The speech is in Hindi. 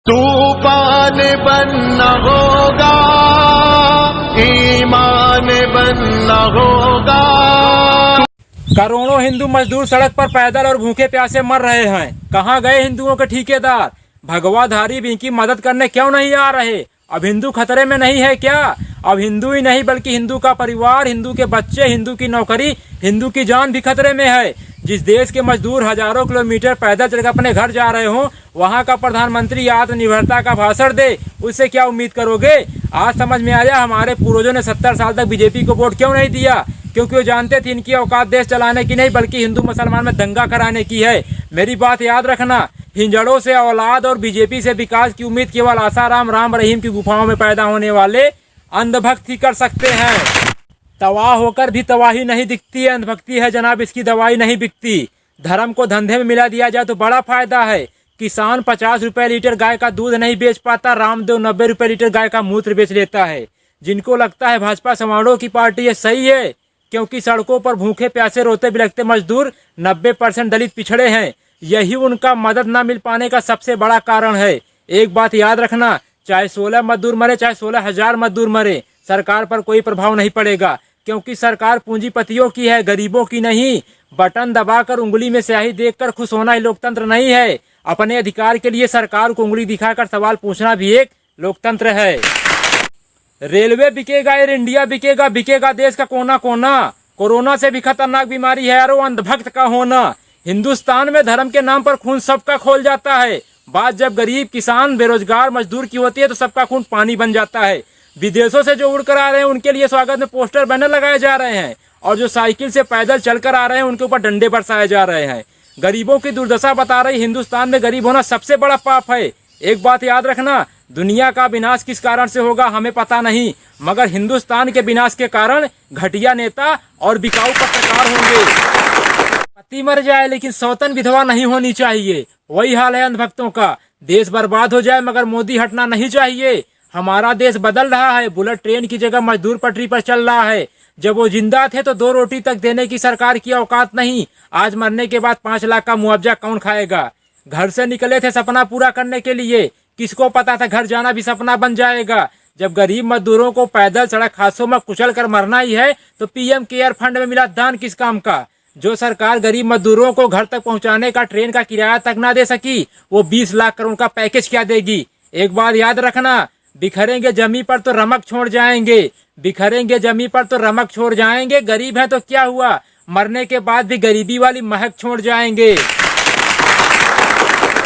तूफान बनना होगा, ईमान बनना होगा। करोड़ों हिंदू मजदूर सड़क पर पैदल और भूखे प्यासे मर रहे हैं। कहाँ गए हिंदुओं के ठेकेदार? भगवाधारी भी इनकी मदद करने क्यों नहीं आ रहे? अब हिंदू खतरे में नहीं है क्या? अब हिंदू ही नहीं बल्कि हिंदू का परिवार, हिंदू के बच्चे, हिंदू की नौकरी, हिंदू की जान भी खतरे में है। जिस देश के मजदूर हजारों किलोमीटर पैदल चलकर अपने घर जा रहे हों, वहाँ का प्रधानमंत्री आत्मनिर्भरता का भाषण दे, उससे क्या उम्मीद करोगे? आज समझ में आया हमारे पूर्वजों ने 70 साल तक बीजेपी को वोट क्यों नहीं दिया। क्योंकि वो जानते थे इनकी औकात देश चलाने की नहीं बल्कि हिंदू मुसलमान में दंगा कराने की है। मेरी बात याद रखना, हिंजड़ों से औलाद और बीजेपी से विकास की उम्मीद केवल आसाराम राम रहीम की गुफाओं में पैदा होने वाले अंधभक्त ही कर सकते हैं। तबाह होकर भी तबाही नहीं दिखती है, अंधभक्ति है जनाब, इसकी दवाई नहीं बिकती। धर्म को धंधे में मिला दिया जाए तो बड़ा फायदा है। किसान 50 रुपए लीटर गाय का दूध नहीं बेच पाता, रामदेव 90 रुपए लीटर गाय का मूत्र बेच लेता है। जिनको लगता है भाजपा समारोह की पार्टी है, सही है, क्योंकि सड़कों पर भूखे प्यासे रोते बिलखते मजदूर 90% दलित पिछड़े हैं। यही उनका मदद न मिल पाने का सबसे बड़ा कारण है। एक बात याद रखना, चाहे 16 मजदूर मरे, चाहे 16,000 मजदूर मरे, सरकार पर कोई प्रभाव नहीं पड़ेगा, क्योंकि सरकार पूंजीपतियों की है, गरीबों की नहीं। बटन दबाकर उंगली में स्याही देखकर खुश होना ही लोकतंत्र नहीं है। अपने अधिकार के लिए सरकार को उंगली दिखाकर सवाल पूछना भी एक लोकतंत्र है। रेलवे बिकेगा, एयर इंडिया बिकेगा, बिकेगा देश का कोना कोना। कोरोना से भी खतरनाक बीमारी है यारो अंधभक्त का होना। हिंदुस्तान में धर्म के नाम पर खून सबका खोल जाता है। बात जब गरीब, किसान, बेरोजगार, मजदूर की होती है तो सबका खून पानी बन जाता है। विदेशों से जो उड़कर आ रहे हैं उनके लिए स्वागत में पोस्टर बैनर लगाए जा रहे हैं, और जो साइकिल से पैदल चलकर आ रहे हैं उनके ऊपर डंडे बरसाए जा रहे हैं। गरीबों की दुर्दशा बता रही हिंदुस्तान में गरीब होना सबसे बड़ा पाप है। एक बात याद रखना, दुनिया का विनाश किस कारण से होगा हमें पता नहीं, मगर हिंदुस्तान के विनाश के कारण घटिया नेता और बिकाऊ पत्रकार होंगे। पति मर जाए लेकिन सौतन विधवा नहीं होनी चाहिए, वही हाल है अंधभक्तों का। देश बर्बाद हो जाए मगर मोदी हटना नहीं चाहिए। हमारा देश बदल रहा है, बुलेट ट्रेन की जगह मजदूर पटरी पर चल रहा है। जब वो जिंदा थे तो 2 रोटी तक देने की सरकार की औकात नहीं, आज मरने के बाद 5 लाख का मुआवजा कौन खाएगा? घर से निकले थे सपना पूरा करने के लिए, किसको पता था घर जाना भी सपना बन जाएगा। जब गरीब मजदूरों को पैदल सड़क हादसों में कुचल कर मरना ही है तो पीएम केयर फंड में मिला दान किस काम का? जो सरकार गरीब मजदूरों को घर तक पहुंचाने का ट्रेन का किराया तक ना दे सकी, वो 20 लाख करोड़ का पैकेज क्या देगी? एक बात याद रखना, बिखरेंगे जमी पर तो रमक छोड़ जाएंगे, बिखरेंगे जमी पर तो रमक छोड़ जाएंगे। गरीब है तो क्या हुआ, मरने के बाद भी गरीबी वाली महक छोड़ जाएंगे।